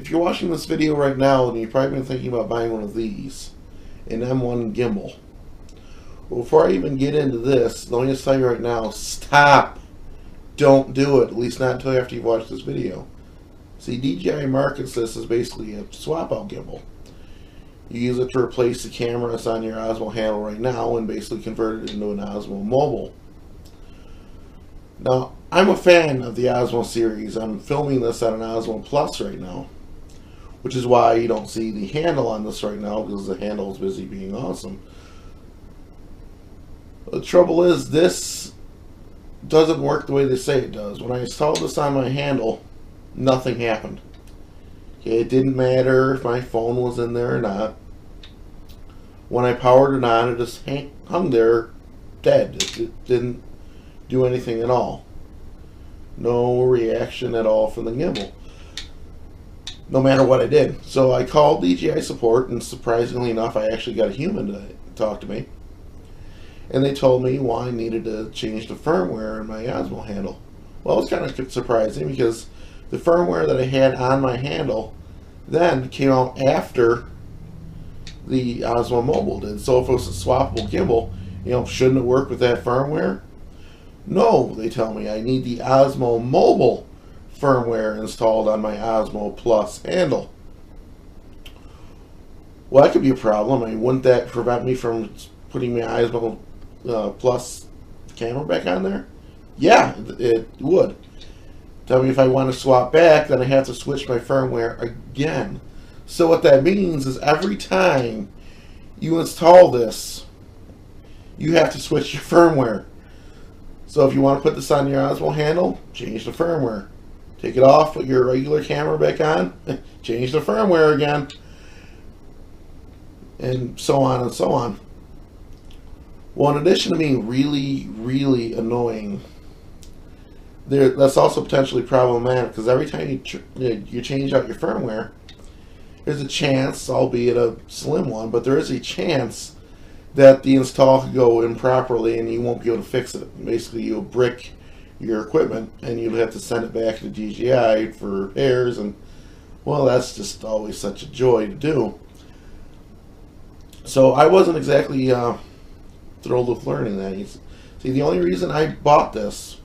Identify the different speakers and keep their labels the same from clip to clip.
Speaker 1: If you're watching this video right now, then you've probably been thinking about buying one of these, an M1 Gimbal. Well, before I even get into this, let me just tell you right now, stop. Don't do it, at least not until after you've watched this video. See, DJI markets this as basically a swap-out gimbal. You use it to replace the camera that's on your Osmo handle right now and basically convert it into an Osmo Mobile. Now, I'm a fan of the Osmo series. I'm filming this on an Osmo Plus right now, which is why you don't see the handle on this right now, because the handle is busy being awesome. The trouble is, this doesn't work the way they say it does. When I installed this on my handle, nothing happened. Okay, it didn't matter if my phone was in there or not. When I powered it on, it just hung there dead. It didn't do anything at all. No reaction at all from the gimbal, no matter what I did. So I called DJI support, and surprisingly enough, I actually got a human to talk to me. And they told me why I needed to change the firmware in my Osmo handle. Well, it was kind of surprising because the firmware that I had on my handle then came out after the Osmo Mobile did. So if it was a swappable gimbal, shouldn't it work with that firmware? No, they tell me I need the Osmo Mobile firmware installed on my Osmo Plus handle. Well, that could be a problem. I mean, wouldn't that prevent me from putting my Osmo Plus camera back on there? Yeah, it would. Tell me if I want to swap back, then I have to switch my firmware again. So what that means is every time you install this, you have to switch your firmware. So if you want to put this on your Osmo handle, change the firmware. Take it off, put your regular camera back on, change the firmware again, and so on and so on. Well, in addition to being really, really annoying, that's also potentially problematic, because every time you change out your firmware, there's a chance, albeit a slim one, but there is a chance that the install could go improperly and you won't be able to fix it. Basically, you'll brick your equipment and you'll have to send it back to DJI for repairs, and well, that's just always such a joy to do. So I wasn't exactly thrilled with learning that. See, the only reason I bought this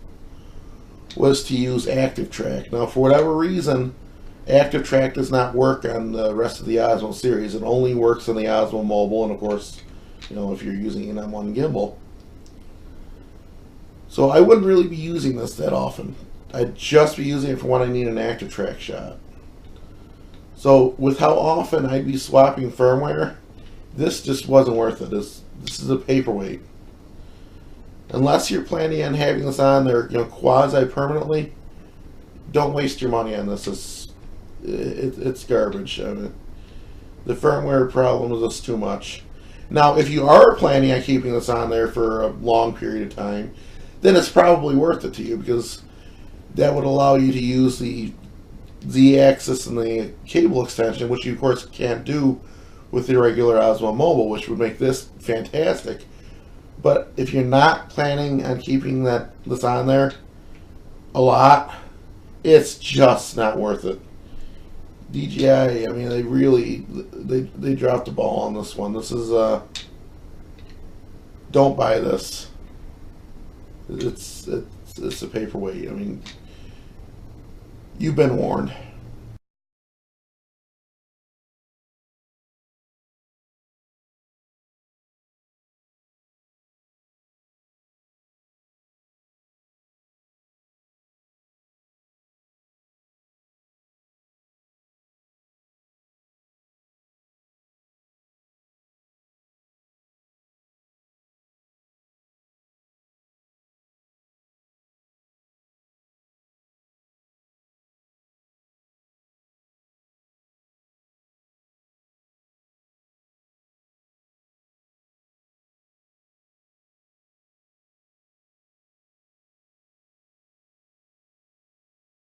Speaker 1: was to use Active Track. Now, for whatever reason, Active Track does not work on the rest of the Osmo series. It only works on the Osmo Mobile, and of course, if you're using an M1 Gimbal. So I wouldn't really be using this that often. I'd just be using it for when I need an Active Track shot. So with how often I'd be swapping firmware, this just wasn't worth it. This is a paperweight. Unless you're planning on having this on there, quasi-permanently, don't waste your money on this. It's garbage. I mean, the firmware problem is just too much. Now, if you are planning on keeping this on there for a long period of time, then it's probably worth it to you, because that would allow you to use the Z-axis and the cable extension, which you, of course, can't do with the regular Osmo Mobile, which would make this fantastic. But if you're not planning on keeping this on there a lot, it's just not worth it. DJI, I mean, they dropped the ball on this one. This is don't buy this. It's a paperweight. I mean, you've been warned.